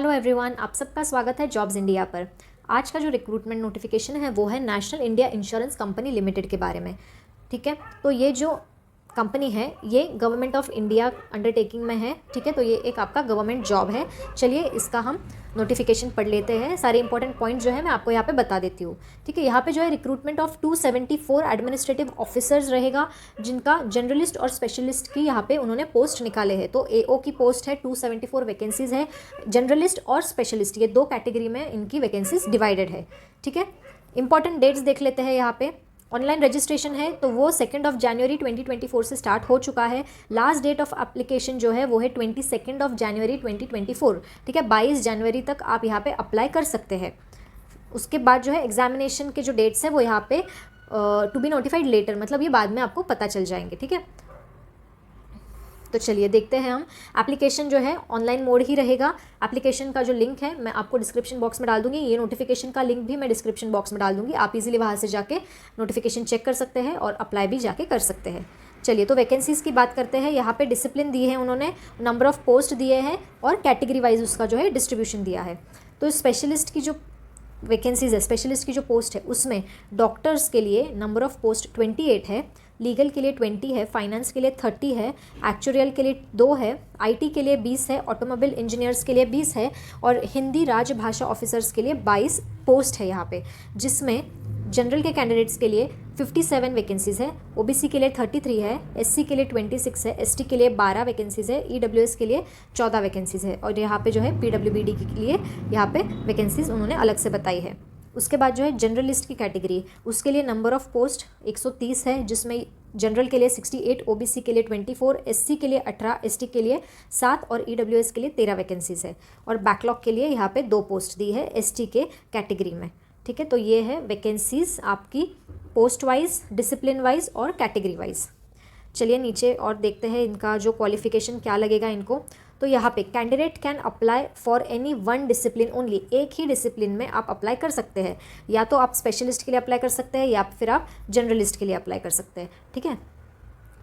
Hello everyone, आप सबका स्वागत है जॉब्स इंडिया पर। आज का जो रिक्रूटमेंट नोटिफिकेशन है वो है national India insurance company limited के बारे में। ठीक है, तो ये जो कंपनी है ये गवर्नमेंट ऑफ इंडिया अंडरटेकिंग में है। ठीक है, तो ये एक आपका गवर्नमेंट जॉब है। चलिए इसका हम नोटिफिकेशन पढ़ लेते हैं। सारे इंपॉर्टेंट पॉइंट जो है मैं आपको यहाँ पे बता देती हूँ। ठीक है, यहाँ पे जो है रिक्रूटमेंट ऑफ 274 एडमिनिस्ट्रेटिव ऑफिसर्स रहेगा, जिनका जनरलिस्ट और स्पेशलिस्ट की यहाँ पे उन्होंने पोस्ट निकाले हैं। तो एओ की पोस्ट है, 274 वैकेंसीज है। जनरलिस्ट और स्पेशलिस्ट ये दो कैटेगरी में इनकी वैकेंसीज डिवाइडेड है। ठीक है, इंपॉर्टेंट डेट्स देख लेते हैं। यहाँ पे ऑनलाइन रजिस्ट्रेशन है तो वो 2 जनवरी 2024 से स्टार्ट हो चुका है। लास्ट डेट ऑफ एप्लीकेशन जो है वो है 22 जनवरी 2024। ठीक है, 22 जनवरी तक आप यहाँ पे अप्लाई कर सकते हैं। उसके बाद जो है एग्जामिनेशन के जो डेट्स है वो यहाँ पे टू बी नोटिफाइड लेटर, मतलब ये बाद में आपको पता चल जाएंगे। ठीक है, तो चलिए देखते हैं हम। एप्लीकेशन जो है ऑनलाइन मोड ही रहेगा। एप्लीकेशन का जो लिंक है मैं आपको डिस्क्रिप्शन बॉक्स में डाल दूंगी। ये नोटिफिकेशन का लिंक भी मैं डिस्क्रिप्शन बॉक्स में डाल दूंगी। आप इजीली वहाँ से जाके नोटिफिकेशन चेक कर सकते हैं और अप्लाई भी जाके कर सकते हैं। चलिए तो वैकेंसीज़ की बात करते हैं। यहाँ पे डिसिप्लिन दिए हैं उन्होंने, नंबर ऑफ पोस्ट दिए हैं और कैटेगरी वाइज उसका जो है डिस्ट्रीब्यूशन दिया है। तो स्पेशलिस्ट की जो वैकेंसीज है, स्पेशलिस्ट की जो पोस्ट है उसमें डॉक्टर्स के लिए नंबर ऑफ पोस्ट 28 है, लीगल के लिए 20 है, फाइनेंस के लिए 30 है, एक्चुरियल के लिए 2 है, आईटी के लिए 20 है, ऑटोमोबाइल इंजीनियर्स के लिए 20 है और हिंदी राजभाषा ऑफिसर्स के लिए 22 पोस्ट है यहाँ पे। जिसमें जनरल के कैंडिडेट्स के लिए 57 वैकेंसीज़ है, ओबीसी के लिए 33 है, एससी के लिए 26 है, एसटी के लिए 12 वैकेंसीज़ है, ईडब्ल्यूएस के लिए 14 वैकेंसीज़ है और यहाँ पे जो है पीडब्ल्यूबीडी के लिए यहाँ पे वैकेंसीज़ उन्होंने अलग से बताई है। उसके बाद जो है जनरलिस्ट की कैटेगरी, उसके लिए नंबर ऑफ पोस्ट 130 है, जिसमें जनरल के लिए 68, ओबीसी के लिए 24, एससी के लिए 18, एसटी के लिए 7 और ईडब्ल्यूएस के लिए 13 वैकेंसीज़ है और बैकलॉग के लिए यहाँ पे 2 पोस्ट दी है एसटी के कैटेगरी में। ठीक है, तो ये है वैकेंसीज़ आपकी पोस्ट वाइज, डिसिप्लिन वाइज और कैटेगरी वाइज। चलिए नीचे और देखते हैं इनका जो क्वालिफिकेशन क्या लगेगा इनको। तो यहाँ पे candidate can apply for any one discipline only, एक ही डिसिप्लिन में आप अप्लाई कर सकते हैं। या तो आप स्पेशलिस्ट के लिए अप्लाई कर सकते हैं या फिर आप जनरलिस्ट के लिए अप्लाई कर सकते हैं। ठीक है,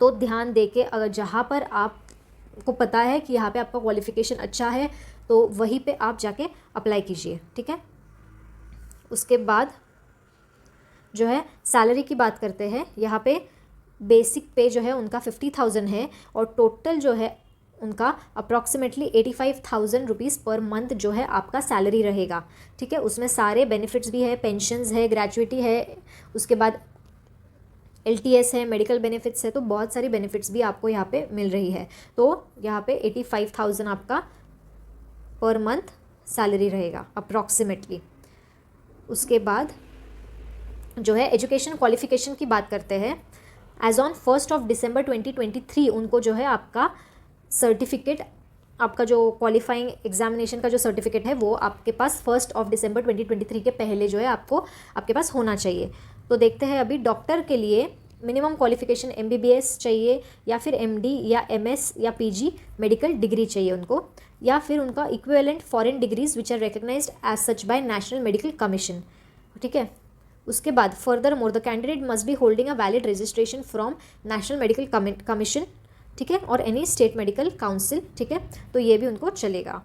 तो ध्यान दे के अगर जहाँ पर आपको पता है कि यहाँ पे आपका क्वालिफिकेशन अच्छा है तो वहीं पे आप जाके अप्लाई कीजिए। ठीक है, उसके बाद जो है सैलरी की बात करते हैं। यहाँ पे बेसिक पे जो है उनका 50,000 है और टोटल जो है उनका अप्रॉक्सीमेटली 85,000 रुपीज़ पर मंथ जो है आपका सैलरी रहेगा। ठीक है, उसमें सारे बेनिफिट्स भी है, पेंशन्स है, ग्रेचुइटी है, उसके बाद एलटीएस है, मेडिकल बेनिफिट्स है, तो बहुत सारी बेनिफिट्स भी आपको यहाँ पे मिल रही है। तो यहाँ पे 85,000 आपका पर मंथ सैलरी रहेगा अप्रॉक्सीमेटली। उसके बाद जो है एजुकेशन क्वालिफिकेशन की बात करते हैं। एज ऑन 1 दिसंबर 2023 उनको जो है आपका सर्टिफिकेट, आपका जो क्वालिफाइंग एग्जामिनेशन का जो सर्टिफिकेट है वो आपके पास 1 दिसंबर 2023 के पहले जो है आपके पास होना चाहिए। तो देखते हैं अभी डॉक्टर के लिए मिनिमम क्वालिफिकेशन एमबीबीएस चाहिए या फिर एमडी या एमएस या पीजी मेडिकल डिग्री चाहिए उनको, या फिर उनका equivalent foreign degrees which are recognised as such by National Medical Commission. ठीक है, उसके बाद furthermore the candidate must be holding a valid registration from National Medical Commission. ठीक है, और एनी स्टेट मेडिकल काउंसिल। ठीक है, तो ये भी उनको चलेगा।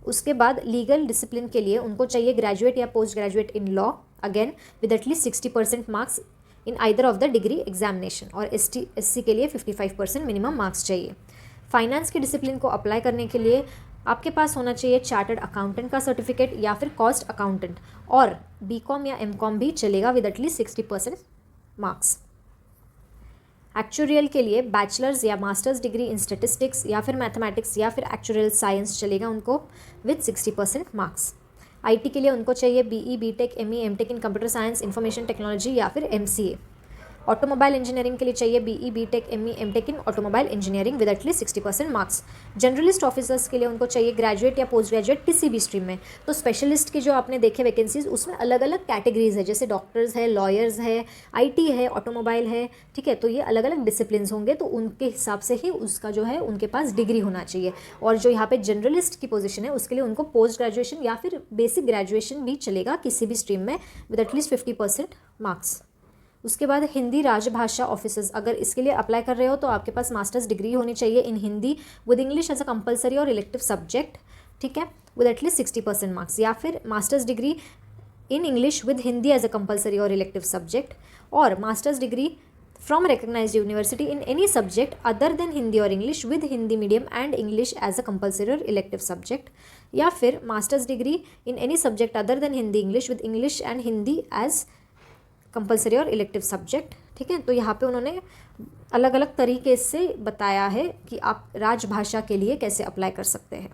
उसके बाद लीगल डिसिप्लिन के लिए उनको चाहिए ग्रेजुएट या post graduate in law, again with at least 60% marks in either of the degree examination, और एससी के लिए 55% मिनिमम मार्क्स चाहिए। फाइनेंस के डिसिप्लिन को अप्लाई करने के लिए आपके पास होना चाहिए चार्टर्ड अकाउंटेंट का सर्टिफिकेट या फिर कॉस्ट अकाउंटेंट, और बीकॉम या एमकॉम भी चलेगा विद एटलीस्ट 60% मार्क्स। एक्चुरियल के लिए बैचलर्स या मास्टर्स डिग्री इन स्टेटिस्टिक्स या फिर मैथमेटिक्स या फिर एक्चुरियल साइंस चलेगा उनको विद 60% मार्क्स। आईटी के लिए उनको चाहिए BE, BTech, ME, MTech in computer science, information technology या फिर एमसीए। ऑटोमोबाइल इंजीनियरिंग के लिए चाहिए BE, BTech, ME, MTech in automobile engineering with at least 60% marks. Generalist officers के लिए उनको चाहिए ग्रेजुएट या पोस्ट ग्रेजुएट किसी भी स्ट्रीम में। तो स्पेशलिस्ट की जो आपने देखे वैकेंसीज उसमें अलग अलग कैटेगरीज है, जैसे डॉक्टर्स है, लॉयर्स है, आईटी है, ऑटोमोबाइल है। ठीक है, तो ये अलग अलग डिसिप्लिन होंगे, तो उनके हिसाब से ही उसका जो है उनके पास डिग्री होना चाहिए। और जो यहाँ पे जनरलिस्ट की पोजीशन है उसके लिए उनको पोस्ट ग्रेजुएशन या फिर बेसिक ग्रेजुएशन भी चलेगा किसी भी स्ट्रीम में विद एटलीस्ट 50% मार्क्स। उसके बाद हिंदी राजभाषा ऑफिसर्स, अगर इसके लिए अप्लाई कर रहे हो तो आपके पास मास्टर्स डिग्री होनी चाहिए in Hindi with English as a compulsory और इलेक्टिव सब्जेक्ट। ठीक है, विद एटलीस्ट 60% मार्क्स, या फिर masters degree in English with Hindi as a compulsory और इलेक्टिव सब्जेक्ट, और masters degree from recognized university in any subject other than Hindi और English with Hindi medium and English as a compulsory और elective subject, या फिर masters degree in any subject other than Hindi English with English and Hindi as compulsory और elective subject. ठीक है, तो यहाँ पे उन्होंने अलग अलग तरीके से बताया है कि आप राजभाषा के लिए कैसे अप्लाई कर सकते हैं।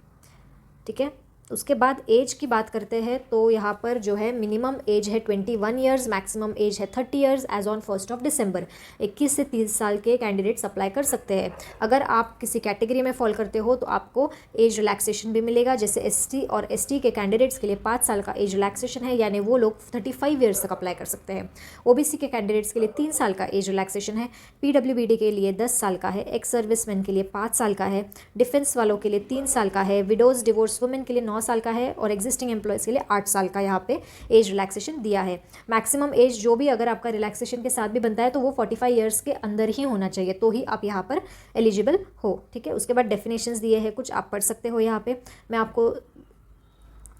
ठीक है, उसके बाद एज की बात करते हैं तो यहाँ पर जो है मिनिमम एज है 21 ईयर्स, मैक्सिमम एज है 30 ईयर्स एज ऑन 1 दिसंबर। 21 से 30 साल के कैंडिडेट्स अप्लाई कर सकते हैं। अगर आप किसी कैटेगरी में फॉल करते हो तो आपको एज रिलैक्सेशन भी मिलेगा, जैसे एसटी और एसटी के कैंडिडेट्स के लिए 5 साल का एज रिलैक्सेशन है, यानी वो लोग 35 ईयर्स तक अप्लाई कर सकते हैं। ओबीसी के कैंडिडेट्स के लिए 3 साल का एज रिलैक्सेशन है, पीडब्ल्यूबीडी के लिए 10 साल का है, एक्स सर्विसमैन के लिए 5 साल का है, डिफेंस वालों के लिए 3 साल का है, विडोज डिवोर्स वुमेन के लिए 9 साल का है, और एग्जिस्टिंग एम्प्लॉयज़ के लिए 8 साल का यहाँ पे एज रिलैक्सेशन दिया है। मैक्सिमम एज जो भी अगर आपका रिलैक्सेशन के साथ भी बनता है तो वो 45 ईयर्स के अंदर ही होना चाहिए, तो ही आप यहाँ पर एलिजिबल हो। ठीक है, उसके बाद डेफिनेशंस दिए हैं कुछ, आप पढ़ सकते हो। यहाँ पे मैं आपको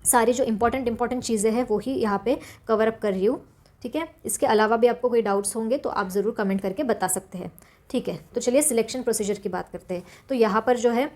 सारी जो इंपॉर्टेंट चीज़ें हैं वो ही यहाँ पे कवर अप कर रही हूँ। ठीक है, इसके अलावा भी आपको कोई डाउट्स होंगे तो आप ज़रूर कमेंट करके बता सकते हैं। ठीक है, तो चलिए सिलेक्शन प्रोसीजर की बात करते हैं। तो यहाँ पर जो है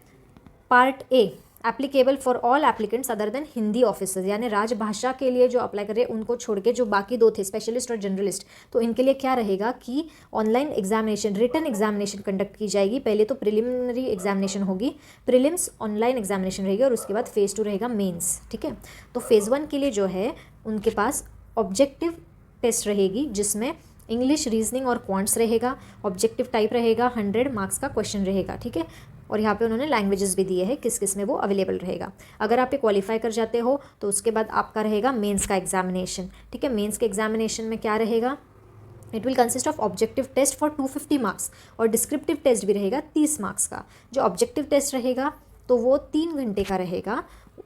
part A, applicable for all applicants other than Hindi officers, यानी राजभाषा के लिए जो अप्लाई कर रहे हैं उनको छोड़ के जो बाकी दो थे स्पेशलिस्ट और जनरलिस्ट, तो इनके लिए क्या रहेगा कि online examination, written examination conduct की जाएगी। पहले तो प्रिलिमिनरी एग्जामिनेशन होगी, प्रिलिम्स ऑनलाइन एग्जामिनेशन रहेगी, और उसके बाद फेज़ 2 रहेगा मेंस। ठीक है, तो फेज़ 1 के लिए जो है उनके पास ऑब्जेक्टिव टेस्ट रहेगी, जिसमें इंग्लिश, रीजनिंग और क्वांट्स रहेगा। ऑब्जेक्टिव टाइप रहेगा, 100 मार्क्स का क्वेश्चन रहेगा। ठीक है, और यहाँ पे उन्होंने लैंग्वेजेस भी दिए हैं किस किस में वो अवेलेबल रहेगा। अगर आप ये क्वालिफाई कर जाते हो तो उसके बाद आपका रहेगा मेंस का एग्जामिनेशन। ठीक है, मेंस के एग्जामिनेशन में क्या रहेगा, it will consist of objective test for 250 marks, और डिस्क्रिप्टिव टेस्ट भी रहेगा 30 मार्क्स का। जो ऑब्जेक्टिव टेस्ट रहेगा तो वो 3 घंटे का रहेगा,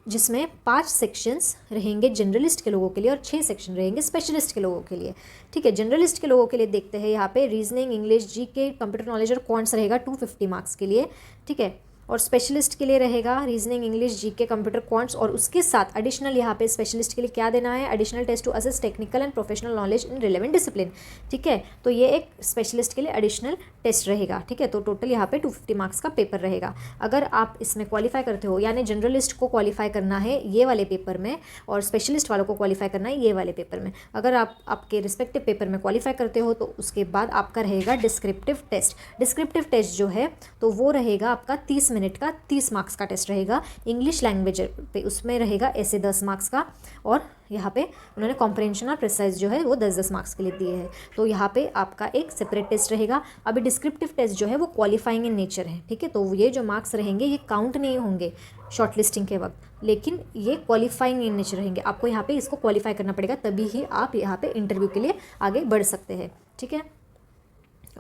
जिसमें 5 सेक्शंस रहेंगे जनरलिस्ट के लोगों के लिए और 6 सेक्शन रहेंगे स्पेशलिस्ट के लोगों के लिए। ठीक है, जनरलिस्ट के लोगों के लिए देखते हैं यहाँ पे reasoning, English, GK, computer knowledge और क्वांट्स रहेगा 250 मार्क्स के लिए। ठीक है, और स्पेशलिस्ट के लिए रहेगा reasoning, English, GK, computer, quants, और उसके साथ एडिशनल यहाँ पे स्पेशलिस्ट के लिए क्या देना है, additional test to assess technical and professional knowledge in relevant discipline. ठीक है, तो ये एक स्पेशलिस्ट के लिए एडिशनल टेस्ट रहेगा। ठीक है, तो टोटल यहाँ पे 250 मार्क्स का पेपर रहेगा। अगर आप इसमें क्वालिफाई करते हो, यानी जनरलिस्ट को क्वालिफाई करना है ये वाले पेपर में और स्पेशलिस्ट वालों को क्वालिफाई करना है ये वाले पेपर में। अगर आप आपके रिस्पेक्टिव पेपर में क्वालिफाई करते हो तो उसके बाद आपका रहेगा डिस्क्रिप्टिव टेस्ट। डिस्क्रिप्टिव टेस्ट जो है तो वो रहेगा आपका 30 मिनट का, 30 मार्क्स का टेस्ट रहेगा। इंग्लिश लैंग्वेज पे उसमें रहेगा ऐसे 10 मार्क्स का, और यहाँ पे उन्होंने कॉम्प्रहेंशन और प्रिसाइज जो है वो 10-10 मार्क्स के लिए दिए हैं। तो यहाँ पे आपका एक सेपरेट टेस्ट रहेगा। अभी डिस्क्रिप्टिव टेस्ट जो है वो क्वालिफाइंग इन नेचर है। ठीक है, तो ये जो मार्क्स रहेंगे ये काउंट नहीं होंगे शॉर्टलिस्टिंग के वक्त, लेकिन ये क्वालिफाइंग इन नेचर रहेंगे। आपको यहाँ पे इसको क्वालिफाई करना पड़ेगा, तभी ही आप यहाँ पे इंटरव्यू के लिए आगे बढ़ सकते हैं। ठीक है,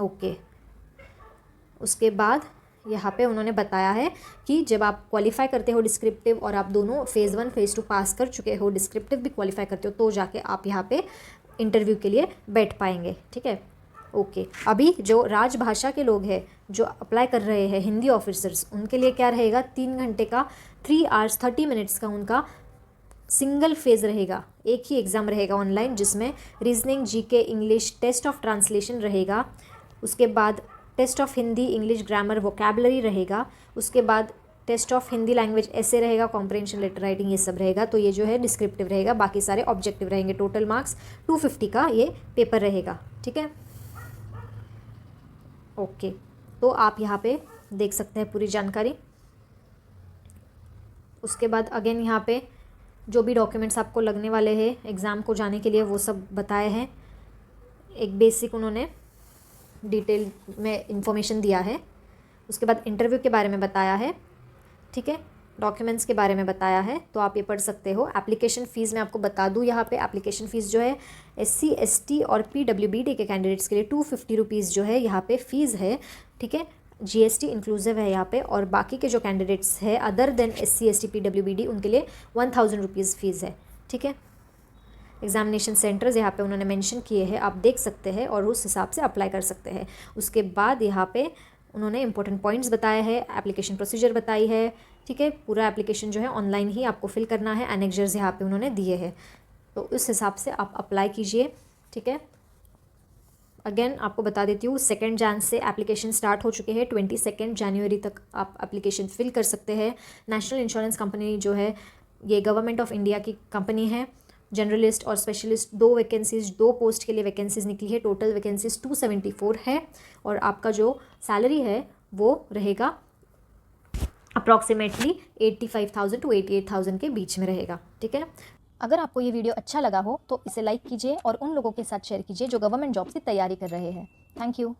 ओके। उसके बाद यहाँ पे उन्होंने बताया है कि जब आप क्वालिफाई करते हो डिस्क्रिप्टिव, और आप दोनों फेज़ 1 फेज़ 2 पास कर चुके हो, डिस्क्रिप्टिव भी क्वालिफाई करते हो, तो जाके आप यहाँ पे इंटरव्यू के लिए बैठ पाएंगे। ठीक है, ओके। अभी जो राजभाषा के लोग हैं जो अप्लाई कर रहे हैं हिंदी ऑफिसर्स, उनके लिए क्या रहेगा, 3 घंटे का 3 आवर्स 30 मिनट्स का उनका सिंगल फेज़ रहेगा। एक ही एग्ज़ाम रहेगा ऑनलाइन, जिसमें reasoning, GK, English, test of translation रहेगा। उसके बाद test of Hindi, English, grammar, vocabulary रहेगा। उसके बाद टेस्ट ऑफ हिंदी लैंग्वेज ऐसे रहेगा, कॉम्प्रहेंशन, लेटर राइटिंग, ये सब रहेगा। तो ये जो है डिस्क्रिप्टिव रहेगा, बाकी सारे ऑब्जेक्टिव रहेंगे। टोटल मार्क्स 250 का ये पेपर रहेगा। ठीक है, ओके। तो आप यहाँ पे देख सकते हैं पूरी जानकारी। उसके बाद अगेन यहाँ पे जो भी डॉक्यूमेंट्स आपको लगने वाले हैं एग्ज़ाम को जाने के लिए वो सब बताए हैं। एक बेसिक उन्होंने डिटेल में इंफॉर्मेशन दिया है। उसके बाद इंटरव्यू के बारे में बताया है। ठीक है, डॉक्यूमेंट्स के बारे में बताया है, तो आप ये पढ़ सकते हो। एप्लीकेशन फ़ीस मैं आपको बता दूँ, यहाँ पे एप्लीकेशन फ़ीस जो है SC ST और PWBD के कैंडिडेट्स के लिए 250 रुपीज़ जो है यहाँ पे फ़ीस है। ठीक है, GST इंक्लूसिव है यहाँ पे, और बाकी के जो कैंडिडेट्स है other than SC ST PWBD उनके लिए 1000 रुपीज़ फ़ीस है। ठीक है, एग्जामिनेशन सेंटर्स यहाँ पे उन्होंने मेंशन किए हैं, आप देख सकते हैं और उस हिसाब से अप्लाई कर सकते हैं। उसके बाद यहाँ पे उन्होंने इंपॉर्टेंट पॉइंट्स बताए हैं, एप्लीकेशन प्रोसीजर बताई है, ठीक है। पूरा एप्लीकेशन जो है ऑनलाइन ही आपको फिल करना है, एनेक्जर्स यहाँ पे उन्होंने दिए हैं, तो उस हिसाब से आप अप्लाई कीजिए, ठीक है। अगेन आपको बता देती हूँ 2 जन से एप्लीकेशन स्टार्ट हो चुके हैं, 22 जनवरी तक आप एप्लीकेशन फिल कर सकते हैं। नेशनल इंश्योरेंस कंपनी जो है ये गवर्नमेंट ऑफ इंडिया की कंपनी है। जनरलिस्ट और स्पेशलिस्ट 2 वैकेंसीज, 2 पोस्ट के लिए वैकेंसीज निकली है। टोटल वैकेंसीज 274 है और आपका जो सैलरी है वो रहेगा अप्रॉक्सीमेटली 85,000 to 88,000 के बीच में रहेगा, ठीक है। अगर आपको ये वीडियो अच्छा लगा हो तो इसे लाइक कीजिए और उन लोगों के साथ शेयर कीजिए जो गवर्नमेंट जॉब की तैयारी कर रहे हैं। Thank you.